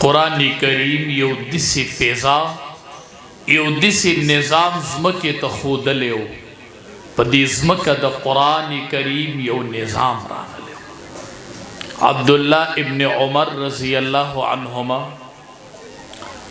قرآن کریم یو دسی فیضا یو دسی نظام زمکه تخودلیو پا دی زمکه دا قرآن کریم یو نظام راغلیو. عبداللہ ابن عمر رضی اللہ عنہما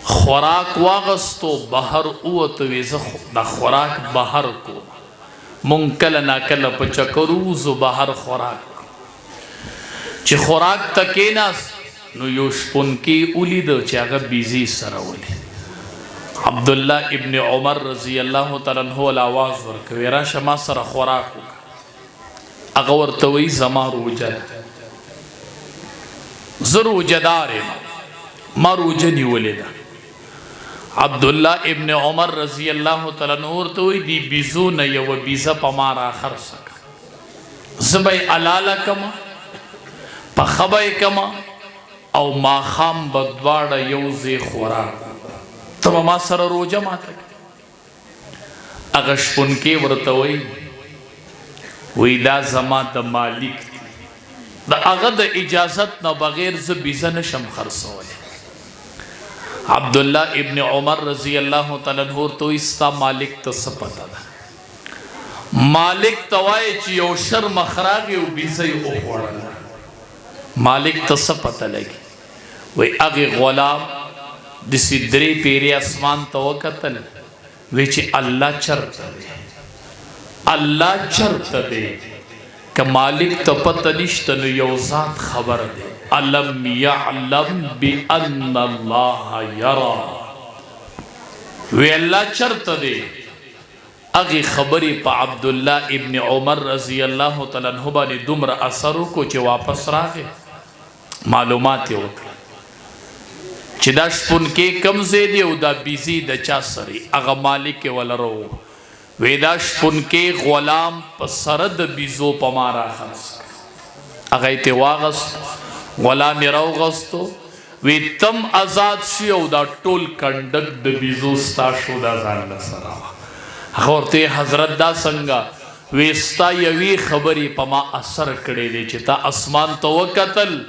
خوراک واغستو بہر اوتویز دا خوراک بہر کو منکل ناکل پچکروزو بہر خوراک چی خوراک تکیناس نو یوشپن کی اولی دو چاگا بیزی سراولی. عبداللہ ابن عمر رضی اللہ تعالیٰ عنہ الآواز ورکویرا شما سر خوراکو اغورتوی زما روجد زروجدار ما روجنی ولیدہ. عبداللہ ابن عمر رضی اللہ تعالیٰ عنہ ورتوی دی بیزو نیو بیزا پا مارا خرسکا زبای علالا کما پا خبای کما او ما خام بدوار یوزی خوراک تب ما سر روجہ ماتا اغشپن کے ورطوئی وی دا زمان دا مالک دا اغد اجازت نا بغیر زبیزہ نشم خرسولی. عبداللہ ابن عمر رضی اللہ تعالیٰ عنہ تو استا مالک تا سپتا دا مالک توائی چی یو شر مخراغی و بیزی اخوڑا مالک تا سپتا لگی وی اغی غلام دسی دری پیری اسمان توقتل ویچی اللہ چرتا دے اللہ چرتا دے کہ مالک تا پتا نشتنو یو ذات خبر دے علم یعلم بی ان اللہ یرا وی اللہ چرتا دے اغی خبری پا عبداللہ ابن عمر رضی اللہ تعالیٰ عنہ بانی دمر اثرو کو چی واپس راگے معلوماتی وکر چی دا شپن کے کم زیدی او دا بیزی دا چا سری اغا مالک ولرو وی دا شپن کے غلام پا سرد بیزو پا مارا خرس اغا اتواغست غلامی رو غستو وی تم ازاد شی او دا ٹول کنڈک دا بیزو ستاشو دا زان لسرا غورتے حضرت دا سنگا وی ستا یوی خبری پا ما اثر کڑے دے چی تا اسمان توقتل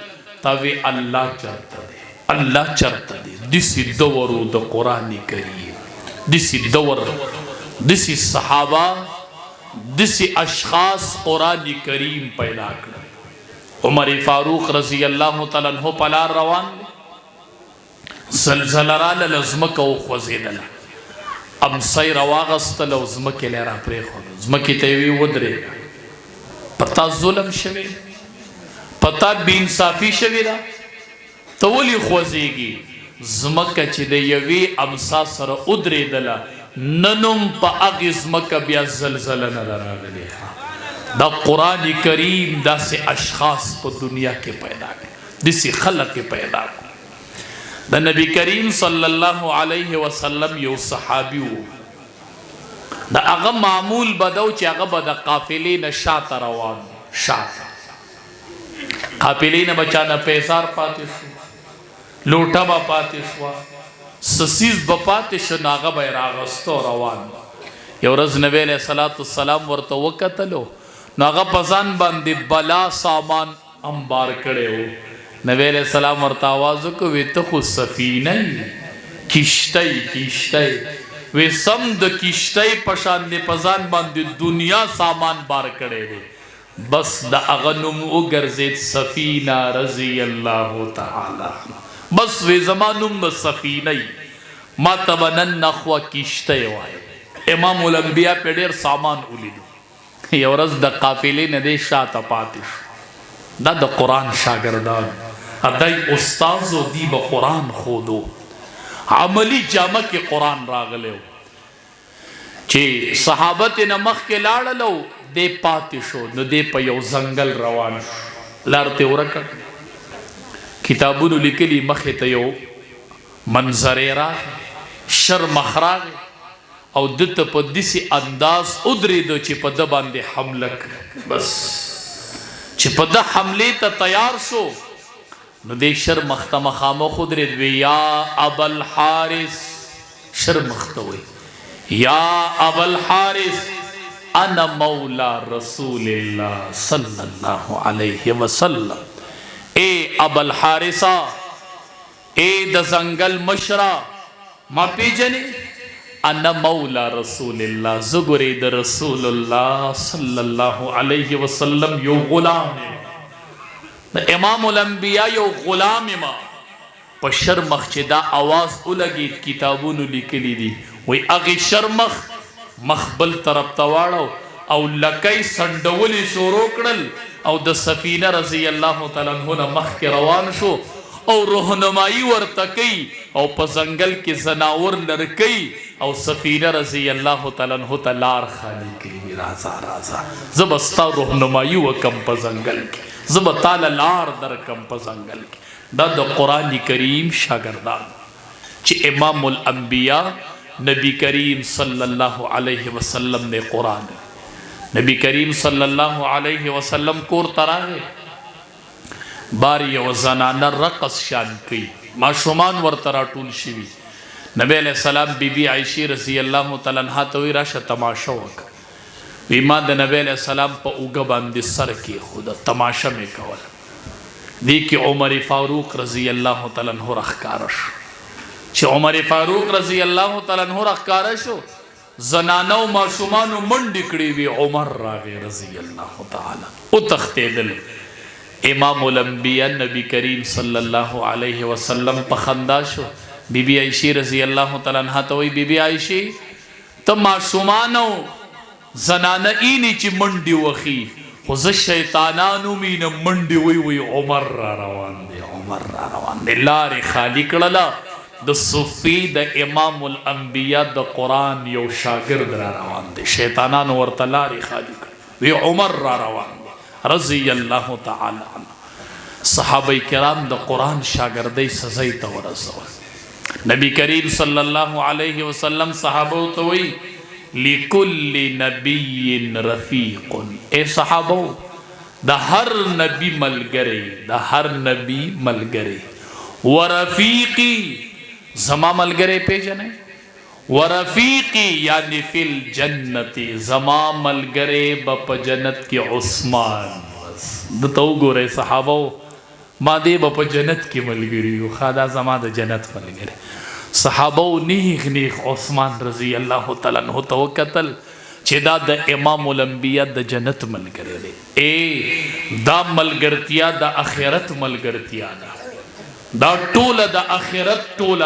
تا وی اللہ چرتا دے اللہ چرتا دے دسی دورو دا قرآن کریم دسی دور دسی صحابہ دسی اشخاص قرآن کریم پیدا کر. عمر فاروق رضی اللہ تعالیٰ عنہ پلار روان دے زلزل را لزمک او خوزیدل امسائی رواغست لزمک لیرا پری خود زمکی تیوی ودرے پتا ظلم شوی پتا بینصافی شوی دا تولی خوزیگی زمکا چی دے یوی امسا سر ادری دلا ننم پا اغی زمکا بیا زلزل ندر آگلی. دا قرآن کریم دا سے اشخاص پا دنیا کے پیدا کر دسی خلق کے پیدا کر. دا نبی کریم صلی اللہ علیہ وسلم یو صحابیو دا اغا معمول بدو چی اغا بدا قافلین شاعت روان شاعت قافلین بچانا پیسار پاتے شو لوٹا با پاتے شوا سسیز با پاتے شو ناغا با راغستو روان یو رز نبی علیہ السلام ورطا وقتلو ناغا پزان باندی بلا سامان انبار کڑے ہو نبی علیہ السلام ورطا آوازو کو وی تخو سفینی کشتی وی سمد کشتی پشان دی پزان باندی دنیا سامان بار کڑے دے بس دا اغنم اگرزید سفینہ رضی اللہ تعالی بس وی زمانم سفینی ما تبنن نخوا کشتی وائی امام الانبیاء پہ دیر سامان اولیدو یو رز دا قافلی ندے شاعت پاتش دا دا قرآن شاگردان ادائی استازو دی با قرآن خودو عملی جامع کے قرآن راغلے ہو چی صحابت نمخ کے لاڑلو دے پاتشو نو دے پا یو زنگل روان لارتے ورکا کتابونو لکلی مخیط یو منظر راغ شر مخراغ او دت پا دیسی انداز ادری دو چی پا دبان دے حملک بس چی پا دا حملی تا تیار شو نو دے شر مخت مخامو خود رید وی یا ابا الحارس شر مختوی یا ابا الحارس انا مولا رسول اللہ صلی اللہ علیہ وسلم اے ابا الحارسہ اے د زنگل مشرا ما پیجنی انا مولا رسول اللہ زگری د رسول اللہ صلی اللہ علیہ وسلم یو غلام د امام الانبیاء یو غلام ما پا شرمخ چه دا آواز اولگید کتابونو لکلی دی وی اغی شرمخ مخبل طرف تواړو او لکی سندولی شروع کړل او د سفینه رضی اللہ تعالی عنہ مخ کے روان شو او رهنمائی ورتکی او په زنگل کې زناور لرکی او سفینه رضی اللہ تعالی عنہ تلار خالی کی رازا رازا زبستا رهنمائی وکم په زنگل کې زبطال لار در کم په زنگل کې دا د قرآن کریم شاگردان چې امام الانبیاء نبی کریم صلی اللہ علیہ وسلم نے قرآن نبی کریم صلی اللہ علیہ وسلم کور تراغے باری و زنانہ رقص شان کی معشومان ورطرا ٹول شوی نبی علیہ السلام بی بی عائشی رضی اللہ تعالی عنہ توی راشا تماشا وکا ویما دا نبی علیہ السلام پا اوگا باندی سر کی خدا تماشا میں کولا دیکھ عمر فاروق رضی اللہ تعالی عنہ رخکارش چھ عمر فاروق رضی اللہ تعالی عنہ رخکارش زنانو معشومانو منڈکڑی وی عمر راغی رضی اللہ تعالی او تختے دل امام الانبیاء نبی کریم صلی اللہ علیہ وسلم پخنداشو بی بی عائشی رضی اللہ تعالی عنہ توی بی بی عائشی تم معشومانو زنانا اینی چی منڈی وخی خوز شیطانانو مین منڈی وی عمر را روان دے لار خالی کڑلا دا صفی دا امام الانبیاء دا قرآن یو شاگرد را روان دے شیطانانو ورطا لار خالی کڑ وی عمر را روان دے رضی اللہ تعالی عنہ صحابہ کرام دا قرآن شاگردی سزائی تورزو نبی کریم صلی اللہ علیہ وسلم صحابہ توی لِكُلِّ نَبِيٍ رَفِيقٌ اے صحابو دا ہر نبی ملگرے دا ہر نبی ملگرے ورفیقی زما ملگرے پہ جنے ورفیقی یعنی فی الجنتی زما ملگرے بپ جنت کی عثمان دتاو گو رہے صحابو ما دے بپ جنت کی ملگریو خادا زما دا جنت ملگرے صحابو نیخ نیخ عثمان رضی اللہ تعالیٰ عنہ توقتل چه دا دا امام الانبیاء دا جنت ملگرے لے اے دا ملگرتیا دا اخیرت ملگرتیا دا طول دا اخیرت طول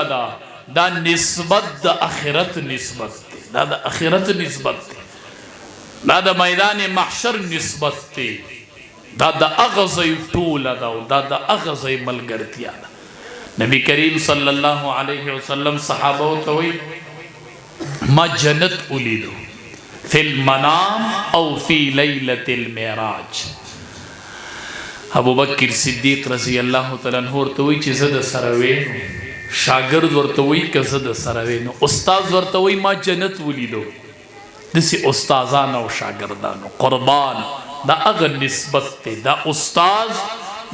دا نسبت دا اخیرت نسبت دا دا اخیرت نسبت دا دا میدان محشر نسبت دا دا اغزی طول دا دا اغزی ملگرتیا دا نبی کریم صلی اللہ علیہ وسلم صحابہ توی ما جنت اولیدو فی المنام او فی لیلت المعراج ابو بکر صدیق رضی اللہ تعالیٰ عنہ ورطوی چی زد سروینو شاگرد ورطوی که زد سروینو استاز ورطوی ما جنت اولیدو دسی استازان و شاگردانو قربان دا اغن نسبت تے دا استاز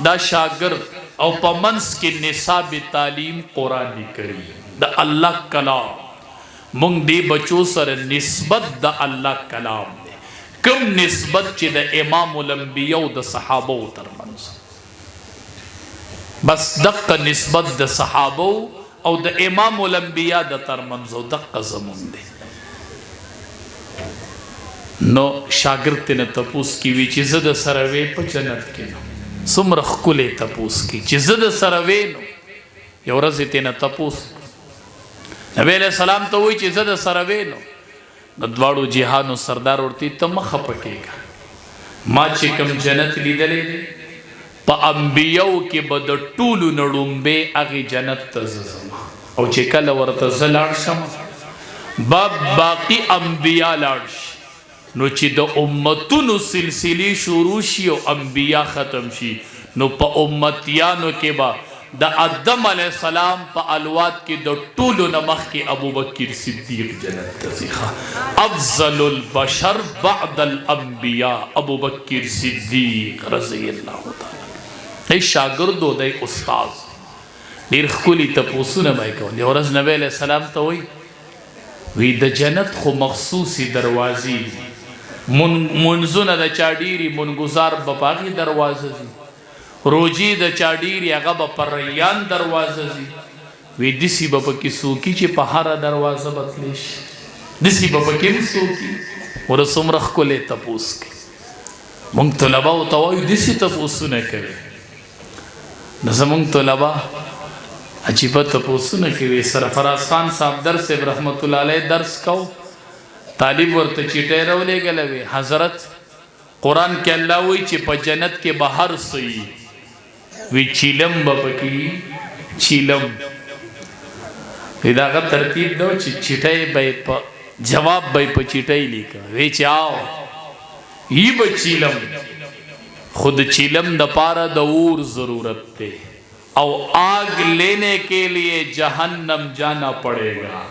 دا شاگرد او پا منس کے نصاب تعلیم قرآن کریم دا اللہ کلام منگ دے بچو سر نسبت دا اللہ کلام دے کم نسبت چی دا امام الانبیاء دا صحابہ تر منس بس دق نسبت دا صحابہ او دا امام الانبیاء دا تر منزو دق زمون دے نو شاگرد تپوس کی وی چیز دا سروے پا جنت کے نو سمرخ کلے تپوس کی چیزد سروینو یو رزی تینا تپوس نبی علیہ السلام تو وہی چیزد سروینو ندوارو جہانو سردار ورتی تم خپکے گا ما چکم جنت لی دلے دے پا انبیاء کے بد طولو نڑنبے اگی جنت تززما او چکل ورتز لارشم باب باقی انبیاء لارش نو چی دا امتونو سلسلی شروع شی و انبیاء ختم شی نو پا امتیانو کے با دا آدم علیہ السلام پا الواد کے دا طولو نمخ کے ابو بکر صدیق جنت تزیخا افضل البشر بعد الانبیاء ابو بکر صدیق رضی اللہ تعالی اے شاگردو دا ایک استاز دیر خکولی تپوسو نمائی کون دی ورز نبی علیہ السلام تا وی دا جنت خو مخصوصی دروازی منزون دا چاڑیری منگزار بپاقی دروازه زی روجی دا چاڑیری اغا با پر ریان دروازه زی وی دسی با پکی سوکی چی پہارا دروازه بتلیش دسی با پکیم سوکی ورسوم رخ کو لے تپوس کی مونگ طلباء توائی دسی تپوسو نکوی نزمونگ طلباء عجیبہ تپوسو نکوی سرفراز خان صاحب درس رحمت اللہ علیہ درس کو طالب ورت چیٹے رو لے گلوی حضرت قرآن کے اللہ ہوئی چی پا جنت کے باہر سوئی وی چیلم با پکی چیلم اداغا ترتیب دو چیٹائی بائی پا جواب بائی پا چیٹائی لیکا وی چاو یہ با چیلم خود چیلم دا پارا دا اور ضرورت تے او آگ لینے کے لیے جہنم جانا پڑے گا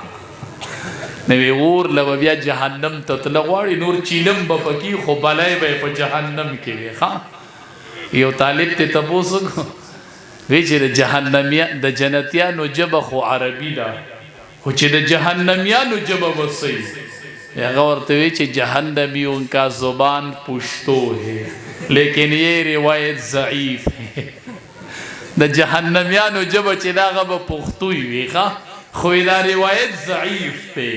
نوی اور لو بیا جہنم تطلقواری نور چیلم با پکی خو بلائی بائی پا جہنم کے لیے خواہ یو طالب تے تپوسو کو ویچے دا جہنمیان دا جنتیانو جب خو عربی دا خوچے دا جہنمیانو جب بسی یا غورتے ویچے جہنمیون کا زبان پشتو ہے لیکن یہ روایت ضعیف ہے دا جہنمیانو جب چدا غب پختوی ویخا خوی دا روایت ضعیف تے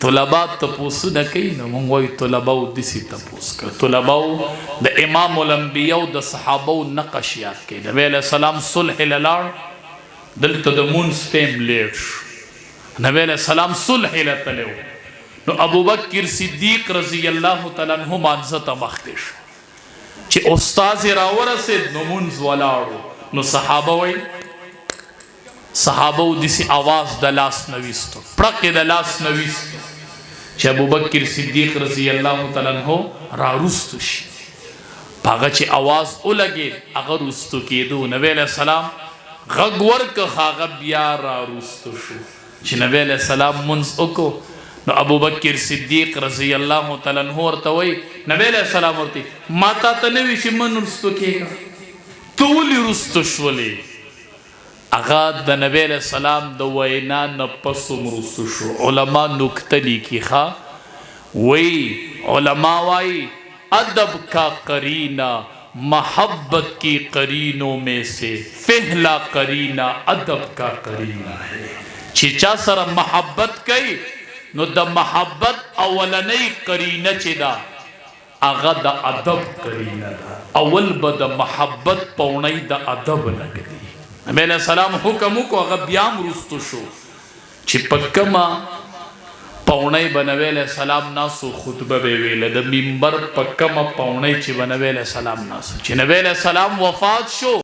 طلباء تپوسو نکی نمونگوی طلباء دسی تپوس کر طلباء دا امام الانبیاء دا صحاباء نقش یاد کے نبی علیہ السلام صلح للار دلتا دا منستیم لیش نبی علیہ السلام صلح لتلیو نو ابو بکر صدیق رضی اللہ تعالیٰ عنہ مانزتا مختش چی استاز راورسید نو منز والارو نو صحاباء دیسی آواز دا لاس نویستو پرک دا لاس نویستو چی ابو بکر صدیق رضی اللہ تعالیٰ عنہ را رستو شی پاگا چی آواز او لگے اگر رستو کی دو نبی علیہ السلام غگور کا خاگا بیا را رستو شو چی نبی علیہ السلام منز اکو نو ابو بکر صدیق رضی اللہ تعالیٰ عنہ ورطوئی نبی علیہ السلام ورطی ماتا تنوی چی من رستو کی گا تولی رستو شولی اغاد دا نبی علیہ السلام دا وینا نپسم رستو شو علماء نکتلی کی خواہ وی علماء وائی ادب کا قرینہ محبت کی قرینوں میں سے پہلا قرینہ ادب کا قرینہ ہے چیچا سر محبت کئی نو دا محبت اولنی قرینہ چی دا اغا دا ادب قرینہ دا اول با دا محبت پونی دا ادب لگ دی نبی علیہ السلام حکمو کو اغا بیام رستو شو چی پکما پونی با نبی علیہ السلام ناسو خطبہ بیویلے دا ممبر پکما پونی چی با نبی علیہ السلام ناسو چی نبی علیہ السلام وفات شو